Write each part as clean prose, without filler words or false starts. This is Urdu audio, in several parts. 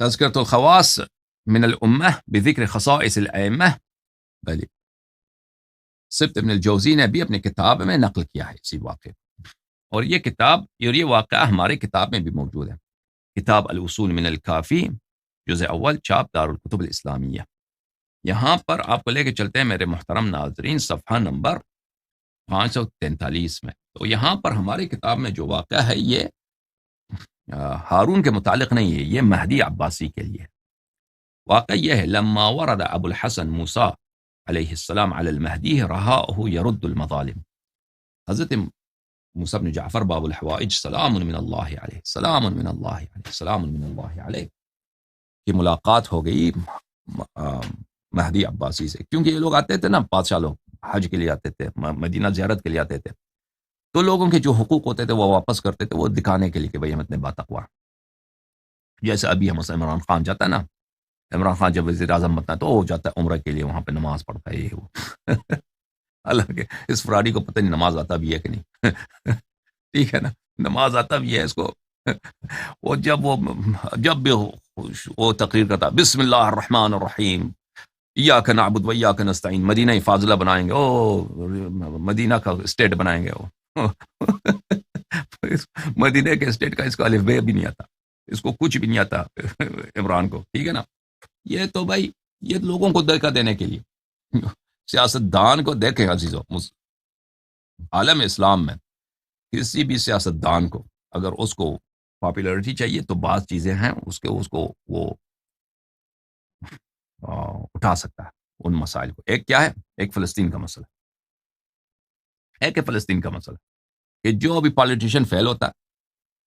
تذکرۃ الخواص من الامہ بذکر خصائص الائمہ، بلی سبت ابن الجوزی نے بھی اپنی کتاب میں نقل کیا ہے اسی واقعے، اور یہ کتاب اور یہ واقعہ ہمارے کتاب میں بھی موجود ہے، کتاب الاصول من الکافی جزء اول چھاپ دار الکتب الاسلامیہ۔ یہاں پر آپ کو لے کے چلتے ہیں میرے محترم ناظرین صفحہ نمبر 543 میں، تو یہاں پر ہماری کتاب میں جو واقعہ ہے یہ ہارون کے متعلق نہیں ہے، یہ مہدی عباسی کے لیے واقعہ یہ ہے۔ لما ورد ابو الحسن موسیٰ علیہ السلام علی المہدی رہاہ یرد المظالم، حضرت موسیٰ بن جعفر باب الحوائج سلام من اللہ علیہ، سلام من اللہ علیہ، سلام من اللہ علیہ کی ملاقات ہو گئی مہدی عباسی سے، کیونکہ یہ لوگ آتے تھے نا، بادشاہ لوگ حج کے لیے آتے تھے، مدینہ زیارت کے لیے آتے تھے، تو لوگوں کے جو حقوق ہوتے تھے وہ واپس کرتے تھے، وہ دکھانے کے لیے کہ بھئی ہم اتنے باتقوا، جیسے ابھی ہم عمران خان جاتا ہے نا، عمران خان جب وزیر اعظم بنتا ہے تو وہ جاتا ہے عمرہ کے لیے، وہاں پہ نماز پڑھتا ہے یہ وہ حالانکہ اس فراڈی کو پتہ نہیں نماز آتا بھی ہے کہ نہیں ٹھیک ہے نا، نماز آتا بھی ہے اس کو وہ جب بھی وہ تقریر کرتا بسم اللہ الرحمن الرحیم ایاک نعبد و ایاک نستعین، مدینہ فاضلہ بنائیں گے، مدینہ کا اسٹیٹ بنائیں گے وہ مدینہ کے اسٹیٹ کا اس کو الف بے بھی نہیں آتا، اس کو کچھ بھی نہیں آتا عمران کو، ٹھیک ہے نا۔ یہ تو بھائی یہ لوگوں کو دھوکہ دینے کے لیے، سیاست دان کو دیکھیں عزیزو، عالم اسلام میں کسی بھی سیاست دان کو اگر اس کو پاپولرٹی چاہیے تو بعض چیزیں ہیں اس کو وہ اٹھا سکتا ہے ان مسائل کو۔ ایک کیا ہے؟ ایک فلسطین کا مسئلہ، ایک ہے فلسطین کا مسئلہ کہ جو ابھی پالیٹیشین فیل ہوتا ہے،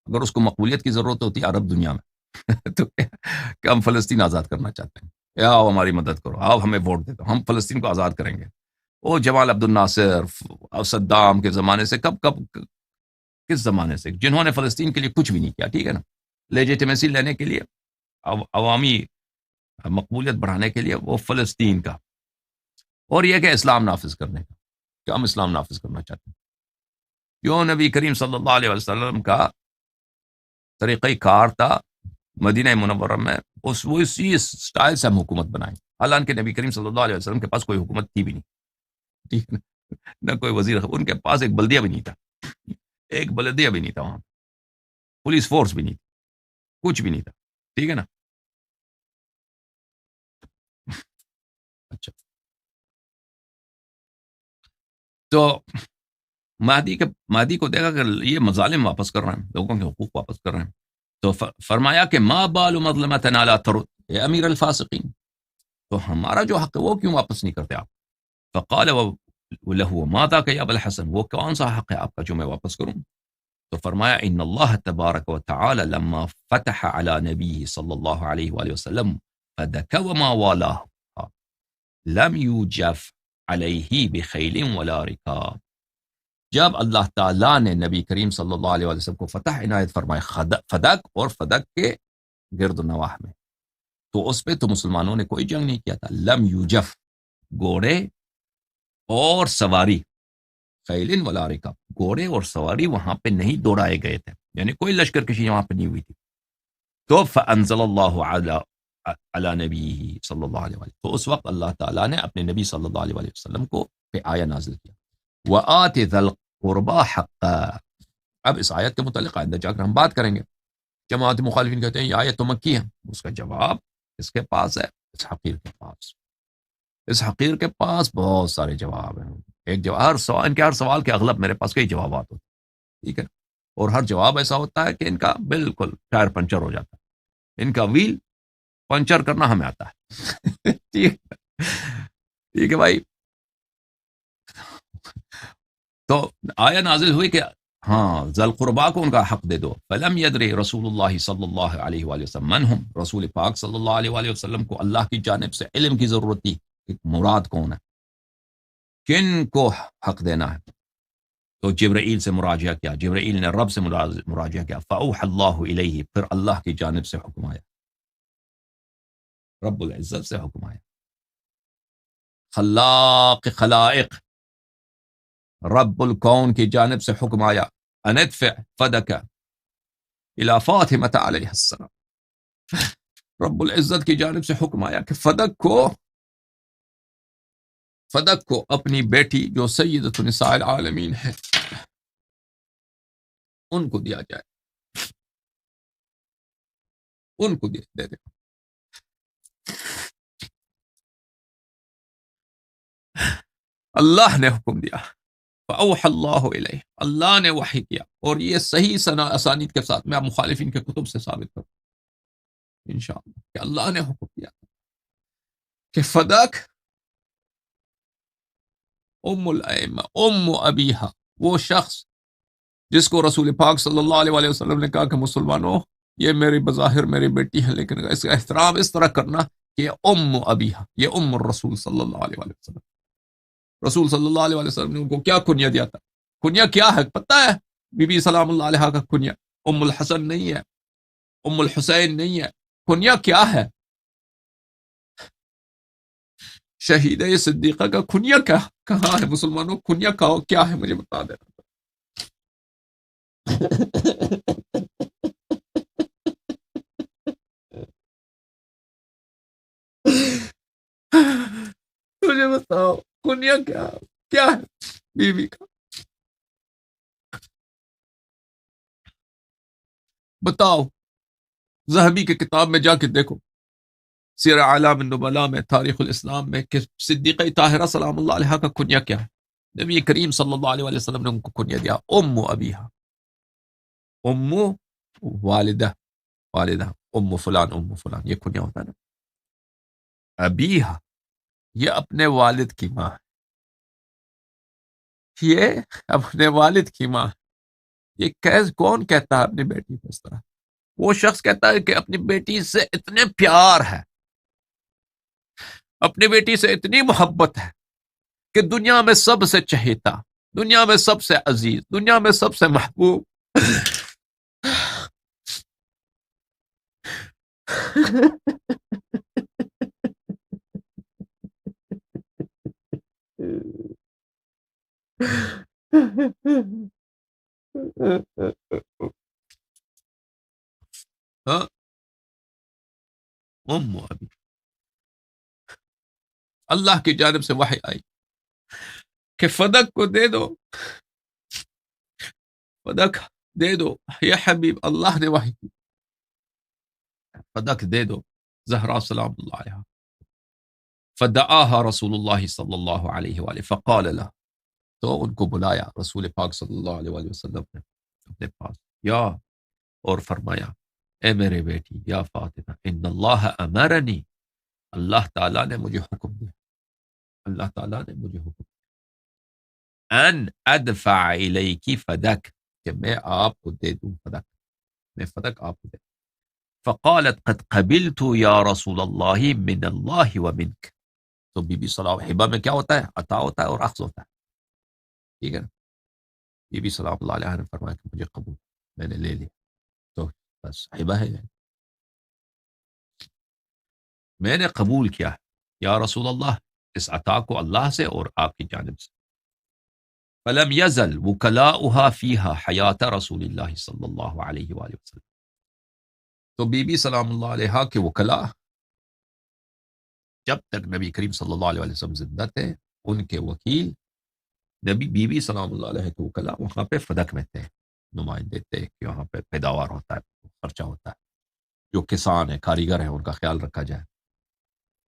اگر اس کو مقبولیت کی ضرورت ہوتی ہے عرب دنیا میں تو کہ ہم فلسطین آزاد کرنا چاہتے ہیں، آؤ ہماری مدد کرو، آؤ ہمیں ووٹ دے دو، ہم فلسطین کو آزاد کریں گے۔ وہ جمال عبد الناصر اور صدام کے زمانے سے کس زمانے سے، جنہوں نے فلسطین کے لیے کچھ بھی نہیں کیا، ٹھیک ہے نا، لیجیٹیمیسی لینے کے لیے، عوامی مقبولیت بڑھانے کے لیے وہ فلسطین کا، اور یہ کہ اسلام نافذ کرنے کا، کہ ہم اسلام نافذ کرنا چاہتے ہیں۔ جو نبی کریم صلی اللہ علیہ وسلم کا طریقہ کار تھا مدینہ منورہ میں، اسی سٹائل سے ہم حکومت بنائیں، حالانکہ نبی کریم صلی اللہ علیہ وسلم کے پاس کوئی حکومت تھی بھی نہیں، ٹھیک نہ کوئی وزیر، ان کے پاس ایک بلدیہ بھی نہیں تھا، ایک بلدیہ بھی نہیں تھا، وہاں پولیس فورس بھی نہیں تھی، کچھ بھی نہیں تھا، ٹھیک ہے نا۔ اچھا، تو مہدی کو دیکھا کہ یہ مظالم واپس کر رہے ہیں، لوگوں کے حقوق واپس کر رہے ہیں، تو فرمایا کہ ما بال مظلمتنا لا ترد اے امیر الفاسقین، تو ہمارا جو حق ہے وہ کیوں واپس نہیں کرتے آپ؟ فقال له ما ذاك يا ابا الحسن، وہ کون سا حق ہے آپ کا جو میں واپس کروں؟ تو فرمایا ان اللہ تبارک و تعالی لما فتح علی نبی صلی اللہ علیہ وآلہ وسلم فدک وما والاه لم یوجف علیہ بخیل ولا رکاب، جب اللہ تعالیٰ نے نبی کریم صلی اللہ علیہ وسلم کو فتح عنایت فرمائے فدک اور فدک کے گرد و نواح میں، تو اس پہ تو مسلمانوں نے کوئی جنگ نہیں کیا تھا، لم یوجف گھوڑے اور سواری، خیلن ولا رکاب، گھوڑے اور سواری وہاں پہ نہیں دوڑائے گئے تھے، یعنی کوئی لشکر کشی وہاں پہ نہیں ہوئی تھی۔ تو فانزل اللہ علی نبی صلی اللہ علیہ وسلم، تو اس وقت اللہ تعالیٰ نے اپنے نبی صلی اللہ علیہ وسلم کو پہ آیہ نازل کیا، وَآتِ ذَا الْقُرْبَى حَقًّا۔ اب اس آیت کے متعلق آئندہ جا کر ہم بات کریں گے۔ جماعت مخالفین کہتے ہیں یہ آیت تو مکی ہے، اس کا جواب اس کے پاس ہے، اس حقیر کے پاس، اس حقیر کے پاس بہت سارے جواب ہیں، ایک جواب ان کے ہر سوال کے اغلب میرے پاس کئی جوابات ہوتے ہیں، ٹھیک ہے، اور ہر جواب ایسا ہوتا ہے کہ ان کا بالکل ٹائر پنچر ہو جاتا ہے، ان کا ویل پنچر کرنا ہمیں آتا ہے ٹھیک ہے بھائی۔ تو آیہ نازل ہوئی کہ ہاں ذل قربا کو ان کا حق دے دو، فلم یدری رسول اللہ صلی اللہ علیہ وآلہ وسلم من ہم، رسول پاک صلی اللہ علیہ وآلہ وسلم کو اللہ کی جانب سے علم کی ضرورت تھی کہ مراد کون ہے، کن کو حق دینا ہے، تو جبرائیل سے مراجعہ کیا، جبرائیل نے رب سے مراجعہ کیا، فاوحى اللہ الیہ، پھر اللہ کی جانب سے حکم آیا، رب العزت سے حکم آیا، خلاق خلائق رب الکون کی جانب سے حکم آیا، ان ادفع فدک الی فاطمہ علیہ السلام، رب العزت کی جانب سے حکم آیا کہ فدق کو اپنی بیٹی جو سیدۃ النساء العالمین ہے ان کو دیا جائے، ان کو دے دے۔ اللہ نے حکم دیا، فأوحى اللہ علیہ، اللہ نے وحی کیا، اور یہ صحیح اسانید کے ساتھ میں آپ مخالفین کے کتب سے ثابت کروں انشاءاللہ کہ اللہ نے حکم دیا کہ فدق ام الائمہ ام ابیہا، وہ شخص جس کو رسول پاک صلی اللہ علیہ وآلہ وسلم نے کہا کہ مسلمانوں یہ میری بظاہر میری بیٹی ہے، لیکن اس کا احترام اس طرح کرنا کہ یہ ام ابیہا، یہ ام الرسول صلی اللہ علیہ وآلہ وسلم۔ رسول صلی اللہ علیہ وآلہ وسلم نے ان کو کیا کنیا دیا تھا؟ کنیا کیا ہے پتہ ہے؟ بی بی سلام اللہ علیہ کا کنیا ام الحسن نہیں ہے، ام الحسین نہیں ہے، کنیا کیا ہے؟ شہیدہ صدیقہ کا کنیا کیا کہاں ہے؟ مسلمانوں کنیا کیا ہے مجھے بتا دینا۔ مجھے بتاؤ کنیا کیا ہے بیوی کا؟ بتاؤ، ذہبی کی کتاب میں جا کے دیکھو، سیر اعلام النبلاء میں، تاریخ الاسلام میں، کہ صدیقہ طاہرہ سلام اللہ علیہ کا کنیا کیا ہے؟ نبی کریم صلی اللہ علیہ وآلہ وسلم نے ان کو کنیا دیا ام ابیہا، ام والدہ ام فلان یہ کنیا ہوتا ہے نا۔ ابیہا یہ اپنے والد کی ماں ہے، یہ اپنے والد کی ماں ہے۔ یہ کون کہتا ہے اپنی بیٹی کو اس طرح؟ وہ شخص کہتا ہے کہ اپنی بیٹی سے اتنے پیار ہے، اپنی بیٹی سے اتنی محبت ہے کہ دنیا میں سب سے چہیتا، دنیا میں سب سے عزیز، دنیا میں سب سے محبوب ہاں، ام ابی، اللہ کی جانب سے وحی آئی کہ فدق کو دے دو، فدق دے دو، یا حبیب اللہ نے وحی کی، فدق دے دو زہرا سلام اللہ علیہ۔ فدعاها رسول اللہ صلی اللہ علیہ وآلہ فقال لها، تو ان کو بلایا رسول پاک صلی اللہ علیہ وآلہ وسلم نے اپنے پاس، یا اور فرمایا اے میرے بیٹی یا فاطمہ، ان اللہ امرنی، اللہ تعالیٰ نے مجھے حکم دیا، اللہ تعالیٰ نے مجھے حکم دیا ان ادفع الیکی فدک، کہ میں آپ کو دے دوں فدک، میں فدک آپ کو دے دوں۔ فقالت قد قبلت یا رسول اللہ من اللہ ومنک، تو بی بی سلام، حبا میں کیا ہوتا ہے؟ عطا ہوتا ہے اور اخذ ہوتا ہے، ٹھیک ہے نا؟ بی بی سلام اللہ علیہ نے فرمایا کہ مجھے قبول، میں نے لے لیا، تو بس حبا ہے، میں نے قبول کیا ہے یا رسول اللہ، اس عطا کو اللہ سے اور آپ کی جانب سے۔ فلم یزل وکلاؤها فیہا حیات رسول اللہ صلی اللہ علیہ وآلہ وسلم، تو بی بی سلام اللہ علیہ کے وکلا جب تک نبی کریم صلی اللہ علیہ وسلم زندہ تھے، ان کے وکیل نبی بی بی سلام اللہ علیہ کے وکلا وہاں پہ فدق میں تھے، نمائندے تھے کہ وہاں پہ پیداوار ہوتا ہے، خرچہ ہوتا ہے، جو کسان ہیں، کاریگر ہیں، ان کا خیال رکھا جائے،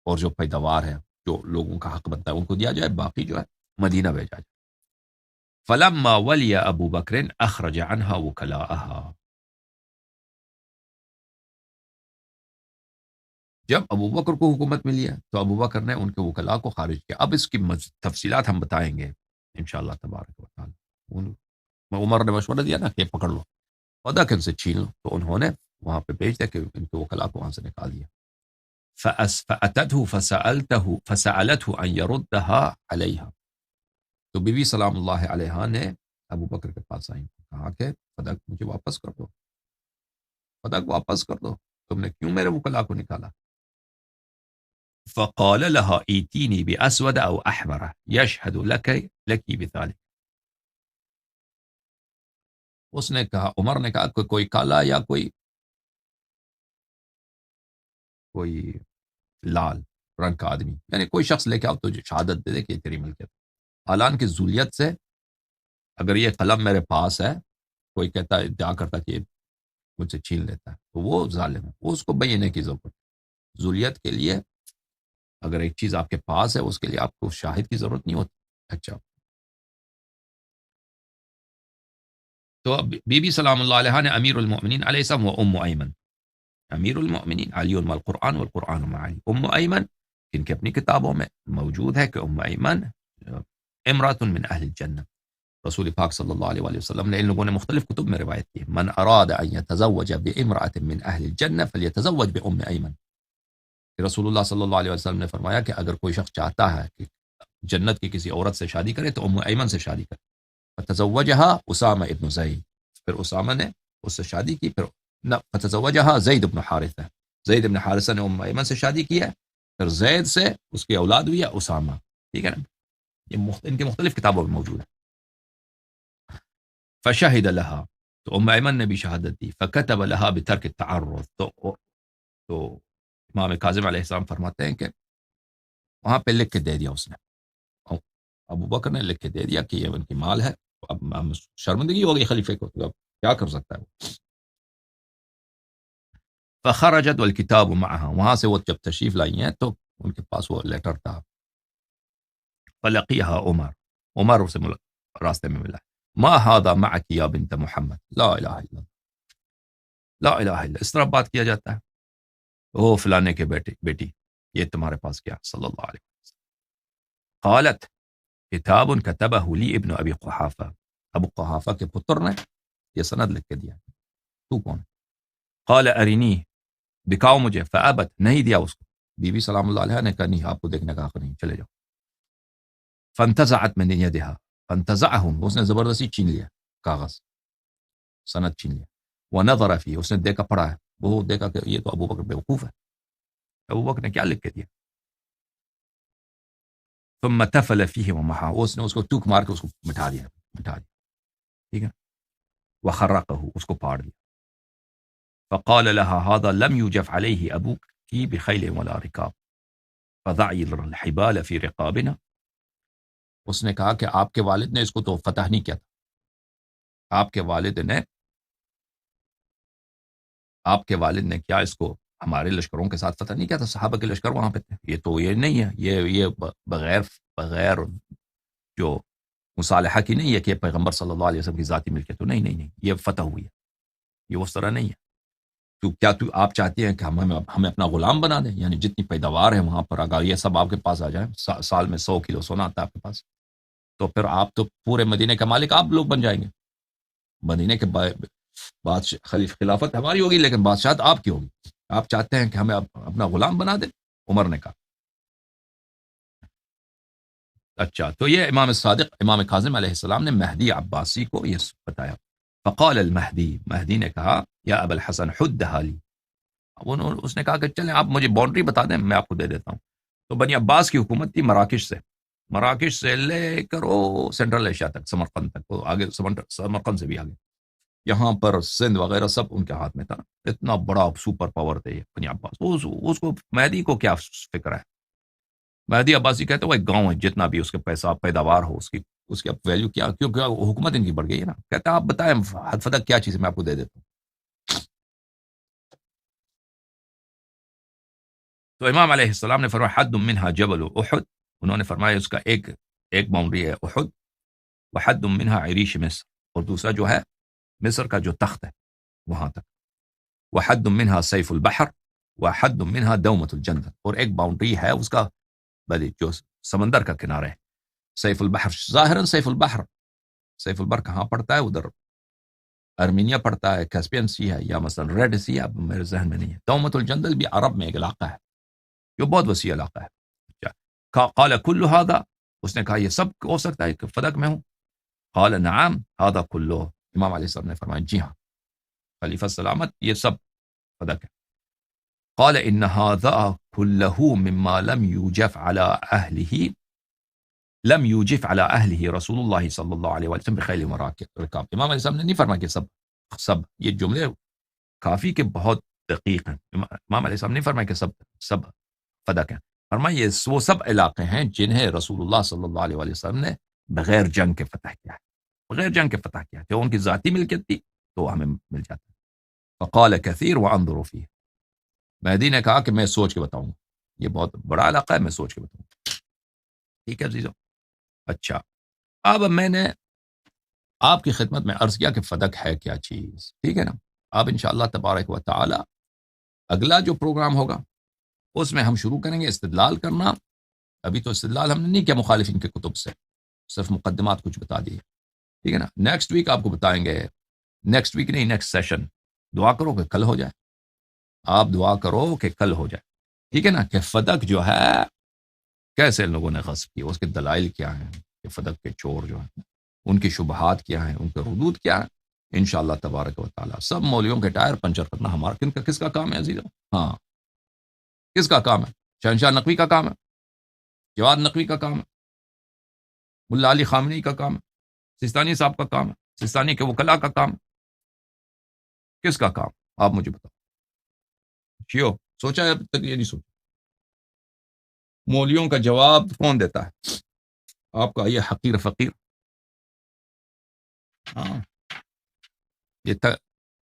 اور جو پیداوار ہے، جو لوگوں کا حق بنتا ہے ان کو دیا جائے، باقی جو ہے مدینہ بھیجا جائے۔ فلما ولی ابو بکر اخرج عنها وکلاءها، جب ابو بکر کو حکومت ملی ہے تو ابو بکر نے ان کے وکلاء کو خارج کیا۔ اب اس کی تفصیلات ہم بتائیں گے انشاءاللہ تبارک و تعالی۔ عمر نے مشورہ دیا نا کہ پکڑ لو خدا کہ ان سے چھین لو، تو انہوں نے وہاں پہ بھیج دیا کہ ان کے وکلاء کو وہاں سے نکال دیا۔ فأتته فسألته ان يردها عليها، تو بی بی سلام اللہ علیہ نے ابو بکر کے پاس آئیں، کہا کہ فدق مجھے واپس کر دو، فدق واپس کر دو، تم نے کیوں میرے وکلاء کو نکالا؟ فقال لها ایتینی بأسود او احمر یشہد لکی بذلك، اس نے کہا، عمر نے کہا کہ کوئی کالا یا کوئی کوئی لال رنگ کا آدمی، یعنی کوئی شخص لے کے آؤ تو شہادت دے دے کہ یہ تیری ملکیت، حالان کہ ذولیت سے اگر یہ قلم میرے پاس ہے، کوئی کہتا ہے ادعا کرتا کہ یہ مجھ سے چھین لیتا ہے تو وہ ظالم ہے، وہ اس کو بینے کی ضرورت ہے۔ ذولیت کے لیے اگر ایک چیز آپ کے پاس ہے اس کے لیے آپ کو شاہد کی ضرورت نہیں ہوتی۔ اچھا، تو بی بی سلام اللہ علیہ نے امیر المؤمنین علیہ السلام و ام ایمن، امیر المؤمنین علی القرآن والقرآن مع علی، ام ایمن جن کے اپنی کتابوں میں موجود ہے کہ ام ایمن امرات من اہل الجنہ، رسول پاک صلی اللہ علیہ وآلہ وسلم نے ان لوگوں نے مختلف کتب میں روایت کی، من اراد ان يتزوج بامرأة من اہل الجنہ فلیتزوج بام ایمن، رسول اللہ صلی اللہ علیہ وسلم نے فرمایا کہ اگر کوئی شخص چاہتا ہے کہ جنت کی کسی عورت سے شادی کرے تو ام ایمن سے شادی کرے، فتزوجها اسامہ ابن زید، پھر اسامہ نے اس سے شادی کی، پھر فتزوجها زید بن حارثہ، زید بن حارثہ نے ام ایمن سے شادی کی ہے، پھر زید سے اس کی اولاد ہوئی ہے اسامہ، ٹھیک ہے نا، یہ ان کے مختلف کتابوں میں موجود ہے۔ فشہد لها، تو ام ایمن نے بھی شہادت دی، فکتب لها بترک التعرض، تو امام کاظم علیہ السلام فرماتے ہیں کہ وہاں پہ لکھ کے دے دیا اس نے، ابو بکر نے لکھ کے دے دیا کہ یہ ان کی مال ہے، اب شرمندگی ہو گئی خلیفے کو، تو اب کیا کر سکتا ہے وہ۔ فخرجت والکتاب معها، وہاں سے وہ جب تشریف لائی ہیں تو ان کے پاس وہ لیٹر تھا، فلقیها عمر اسے راستے میں ملا، ما هذا معك یا بنت محمد، لا الہ الا اللہ، لا الہ الا، اس طرح بات کیا جاتا ہے، او فلانے کے بیٹی یہ تمہارے پاس کیا، صلی اللہ علیہ وسلم۔ قالت کتاب کتبہ لی ابن ابی قحافہ، ابو قحافہ کے پتر نے یہ سند لکھ کے دیا، تو کون؟ قال ارینی، دکھاؤ مجھے، فابت، نہیں دیا اس کو، بی بی سلام اللہ علیہ نے کہا نہیں، آپ کو دیکھنے کا حق نہیں، چلے جاؤ۔ فانتزعت من یدها، فانتزعهم، اس نے زبردستی چھین لیا کاغذ، سند چھین لیا، ونظر فيه، اس نے دیکھا پڑھا ہے، وہ دیکھا کہ یہ تو ابو بکر بیوقوف ہے، ابو بکر نے کیا لکھ کے دیا، ثم تفل فيه ومحا، اس نے اس کو ٹوک مار کے اس کو مٹا دیا، ٹھیک ہے، وخرقه، اس کو پھاڑ دیا، فقال لها هذا لم يجف عليه ابوك بخيل ولا ركاب فضعي الحبال في رقابنا، اس نے کہا کہ آپ کے والد نے اس کو تو فتح نہیں کیا تھا، آپ کے والد نے کیا اس کو ہمارے لشکروں کے ساتھ فتح نہیں کیا تھا، صحابہ کے لشکر وہاں پہ تھے، یہ تو یہ نہیں ہے، یہ بغیر جو مصالحہ کی نہیں ہے کہ پیغمبر صلی اللہ علیہ وسلم کی ذاتی ملکیت، تو نہیں، یہ فتح ہوئی ہے، یہ اس طرح نہیں ہے، تو آپ چاہتے ہیں کہ ہمیں اپنا غلام بنا دیں، یعنی جتنی پیداوار ہے وہاں پر اگر یہ سب آپ کے پاس آ جائیں، سال میں 100 کلو سونا آتا ہے آپ کے پاس، تو پھر آپ تو پورے مدینے کے مالک آپ لوگ بن جائیں گے، مدینے کے بادشاہ خلافت ہماری ہوگی لیکن بادشاہت آپ کی ہوگی، آپ چاہتے ہیں کہ ہمیں اپنا غلام بنا دیں، عمر نے کہا۔ اچھا، تو یہ امام صادق امام کاظم علیہ السلام نے مہدی عباسی کو یہ بتایا، فقال المہدی، مہدی نے کہا یا ابا الحسن حدھا لی، اس نے کہا کہ چلیں آپ مجھے باؤنڈری بتا دیں، میں آپ کو دے دیتا ہوں۔ تو بنی عباس کی حکومت تھی مراکش سے لے کر سینٹرل ایشیا تک، سمرقند تک، وہ آگے سمرقند سے بھی آگے، یہاں پر سندھ وغیرہ سب ان کے ہاتھ میں تھا، اتنا بڑا سپر پاور تھے یہ بنی عباس، اس کو مہدی کو کیا فکر ہے، مہدی عباسی کہتے وہ ایک گاؤں ہے، جتنا بھی اس کے پیسہ پیداوار ہو اس کی اب ویلیو کیا، کیونکہ حکومت ان کی بڑھ گئی ہے نا، کہتے ہیں آپ بتائیں حد فتح کیا چیز ہے، میں آپ کو دے دیتا ہوں۔ تو امام علیہ السلام نے فرمایا حد منها جبل احد، انہوں نے فرمایا اس کا ایک باؤنڈری ہے احد، وحد منها عریش مصر، اور دوسرا جو ہے مصر کا جو تخت ہے وہاں تک، وحد منها سیف البحر، وحد منها دومة الجندل، اور ایک باؤنڈری ہے اس کا جو سمندر کا کنارہ ہے، سیف البحر، ظاہراً سیف البحر کہاں پڑتا ہے، ادھر ارمینیا پڑتا ہے، کیسپین سی ہے، یا مثلا ریڈ سی ہے، اب میرے ذہن میں نہیں ہے، دومة الجندل بھی عرب میں ایک علاقہ ہے جو بہت وسیع علاقہ ہے۔ قال کل هذا، اس نے کہا یہ سب ہو سکتا ہے کہ فدق میں ہوں، قال نعم هذا کلہ، امام علیہ السلام نے فرمایا جی ہاں، خلیفہ سلامت یہ سب فدق ہے۔ قال ان هذا كله مما لم يوجف على اهله رسول اللہ صلی اللہ علیہ وسلم بخیل ورکاب، امام علیہ السلام نے نہیں فرمایا کہ سب یہ جملے کافی کہ بہت دقیق ہیں. امام علیہ السلام نے فرمایا کہ سب فدق ہیں. فرمایا یہ وہ سب علاقے ہیں جنہیں رسول اللہ صلی اللہ علیہ وسلم نے بغیر جنگ کے فتح کیا ہے، بغیر جنگ کے فتح کیا ہے. جو ان کی ذاتی ملکیت تھی تو ہمیں مل جاتا ہے. فقال کثیر وانظروا فیہ، مہدی نے کہا کہ میں سوچ کے بتاؤں گا، یہ بہت بڑا علاقہ ہے، میں سوچ کے بتاؤں گا. ٹھیک ہے عزیزو. اچھا، اب میں نے آپ کی خدمت میں عرض کیا کہ فدق ہے کیا چیز. ٹھیک ہے نا. اب انشاءاللہ تبارک و تعالی اگلا جو پروگرام ہوگا اس میں ہم شروع کریں گے استدلال کرنا. ابھی تو استدلال ہم نے نہیں کیا مخالفین کے کتب سے، صرف مقدمات کچھ بتا دیے. ٹھیک ہے نا. نیکسٹ ویک آپ کو بتائیں گے، نیکسٹ ویک نہیں، نیکسٹ سیشن. دعا کرو کہ کل ہو جائے، آپ دعا کرو کہ کل ہو جائے. ٹھیک ہے نا. کہ فدق جو ہے کیسے لوگوں نے غصب کیا، اس کے دلائل کیا ہیں، کہ فدق کے چور جو ہیں ان کی شبہات کیا ہیں، ان کے ردود کیا ہیں. انشاءاللہ تبارک و تعالی سب مولویوں کے ٹائر پنچر کرنا ہمارا کس کا کام ہے عزیزو؟ ہاں، کس کا کام ہے؟ شہنشاہ نقوی کا کام ہے، جواد نقوی کا کام ہے، ملا علی خامنی کا کام ہے، سستانی صاحب کا کام ہے، سستانی کے وکلا کا کام ہے. کس کا کام؟ آپ مجھے بتاؤ. سوچا ہے اب تک؟ یہ نہیں سوچا. مولویوں کا جواب کون دیتا ہے؟ آپ کا یہ حقیر فقیر. ہاں، یہ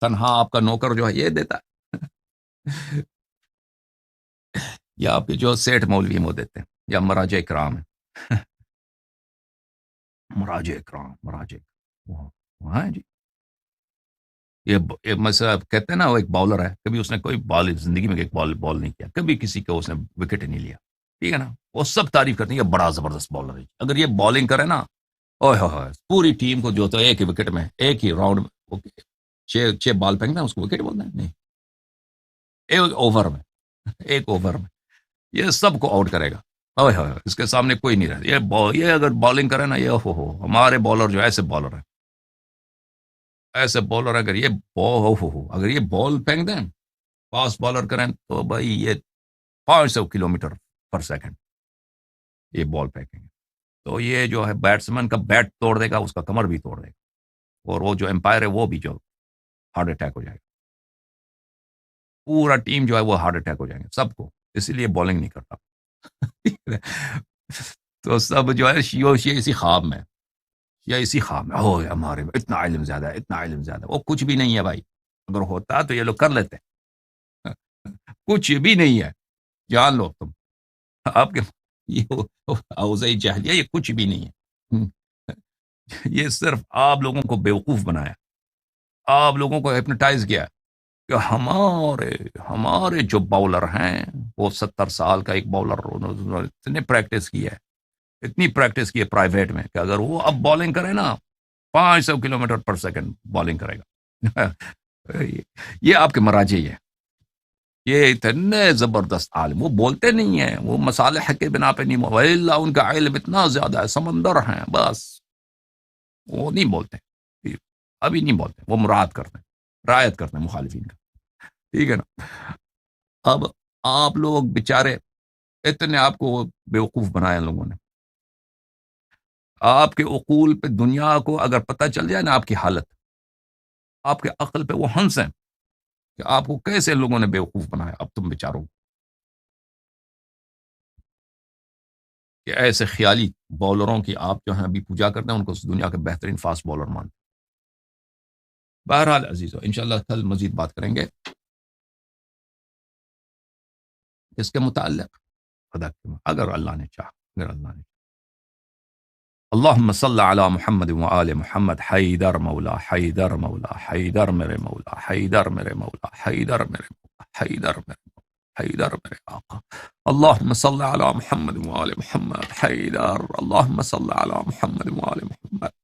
تنہا آپ کا نوکر جو ہے یہ دیتا ہے یا آپ کے جو سیٹ مولوی ہیں وہ دیتے ہیں، یا مراجع اکرام ہے مراجع اکرام، وہاں ہے جی. یہ مثلا کہتے ہیں نا وہ ایک باؤلر ہے، کبھی اس نے کوئی بال زندگی میں ایک بال نہیں کیا، کبھی کسی کو اس نے وکٹ نہیں لیا. ٹھیک ہے نا. وہ سب تعریف کرتے ہیں یہ بڑا زبردست بالر ہے. اگر یہ بالنگ کرے نا، اوہ ہوئے پوری ٹیم کو جو تو ایک ہی وکٹ میں، ایک ہی راؤنڈ میں چھ بال پھینکنا اس کو وکٹ بولتے ہیں. نہیں، ایک اوور میں، ایک اوور میں یہ سب کو آؤٹ کرے گا. اوہ ہوئے اس کے سامنے کوئی نہیں رہتا. یہ اگر بالنگ کرے نا، یہ ہو ہمارے بالر جو ایسے بالر ہیں، ایسے بالر اگر یہ اگر یہ بال پھینک دیں، فاسٹ بالر کریں تو بھائی یہ 500 کلومیٹر پر سیکنڈ یہ بال پھینکیں گے. تو یہ جو ہے بیٹسمین کا بیٹ توڑ دے گا، اس کا کمر بھی توڑ دے گا، اور وہ جو امپائر ہے وہ بھی جو ہارٹ اٹیک ہو جائے گا. پورا ٹیم جو ہے وہ ہارٹ اٹیک ہو جائیں گے سب کو. اسی لیے بالنگ نہیں کرتا تو سب جو ہے یہ اسی خواب میں، یا اسی خواب میں ہو ہمارے میں اتنا علم زیادہ ہے، اتنا علم زیادہ ہے. وہ کچھ بھی نہیں ہے بھائی. اگر ہوتا تو یہ لوگ کر لیتے. کچھ بھی نہیں ہے، جان لو تم. آپ کے یہ اوضاع جاہلیہ یہ کچھ بھی نہیں ہے. یہ صرف آپ لوگوں کو بیوقوف بنایا، آپ لوگوں کو ہپنوٹائز کیا کہ ہمارے جو باؤلر ہیں وہ 70 سال کا ایک باؤلر اتنے پریکٹس کی ہے، اتنی پریکٹس کی ہے پرائیویٹ میں، کہ اگر وہ اب بالنگ کرے نا 500 کلومیٹر پر سیکنڈ بالنگ کرے گا. یہ آپ کے مراجع ہے. یہ اتنے زبردست عالم، وہ بولتے نہیں ہیں، وہ مصالح کے بنا پہ نہیں، وَإِلَّا ان کا علم اتنا زیادہ ہے، سمندر ہیں بس. وہ نہیں بولتے، ابھی نہیں بولتے، وہ مراد کرتے ہیں، رعایت کرتے ہیں مخالفین کا. ٹھیک ہے نا. اب آپ لوگ بےچارے اتنے آپ کو بیوقوف بنایا لوگوں نے. آپ کے عقول پہ دنیا کو اگر پتہ چل جائے نا آپ کی حالت، آپ کے عقل پہ وہ ہنس ہیں کہ آپ کو کیسے لوگوں نے بیوقوف بنایا. اب تم بیچاروں کہ ایسے خیالی بالروں کی آپ جو ہیں ابھی پوجا کرتے ہیں، ان کو اس دنیا کے بہترین فاسٹ بالر مانتے. بہرحال عزیزو انشاءاللہ کل مزید بات کریں گے اس کے متعلق. اگر اللہ نے چاہا، اگر اللہ نے. اللہم صل علی محمد وآل محمد. حیدر مولا، حیدر مولا، حیدر میرے مولا، حیدر میرے مولا، حیدر میرے مولا، حیدر میرے مولا، حیدر میرے آقا. اللہم صل علی محمد وآل محمد. حیدر. اللہم صل علی محمد وآل محمد.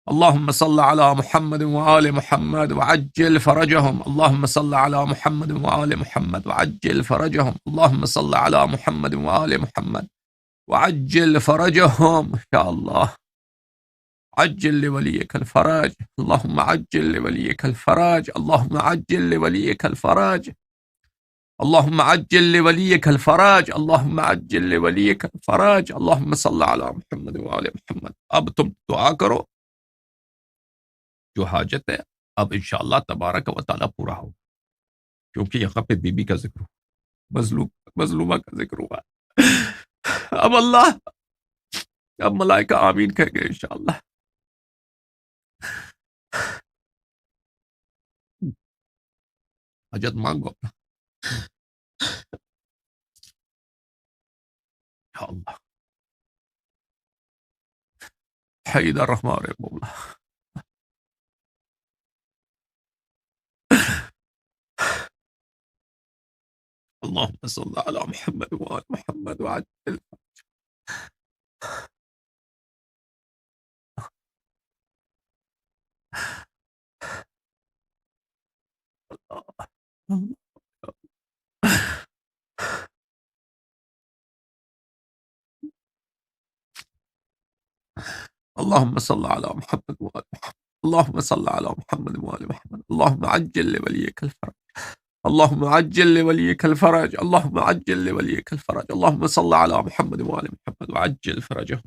اللهم صل على محمد وآل محمد وعجل فرجهم. اللهم صل على محمد وآل محمد وعجل فرجهم. اللهم صل على محمد وآل محمد وعجل فرجهم. يا الله عجل لوليك الفرج. اللهم عجل لوليك الفرج. اللهم عجل لوليك الفرج. اللهم عجل لوليك الفرج. اللهم عجل لوليك الفرج. اللهم صل على محمد وآل محمد. اب تم دعا کرو جو حاجت ہے، اب انشاءاللہ تبارک و تعالی پورا ہو. کیونکہ یہاں پہ بی بی کا ذکر ہوا، مظلومہ کا ذکر ہوا. اب اللہ، اب ملائکہ آمین کہیں گے انشاءاللہ. حاجت مانگو اپنا. یا اللہ حید الرحمن الرحیم مولا. اللهم صل على محمد وآل محمد وعجل. اللهم صل على محمد وآل محمد. اللهم صل على محمد وآل محمد. اللهم عجل لوليك الفرج. اللهم عجل لوليك الفرج. اللهم عجل لوليك الفرج. اللهم صل على محمد وآل محمد وعجل فرجه.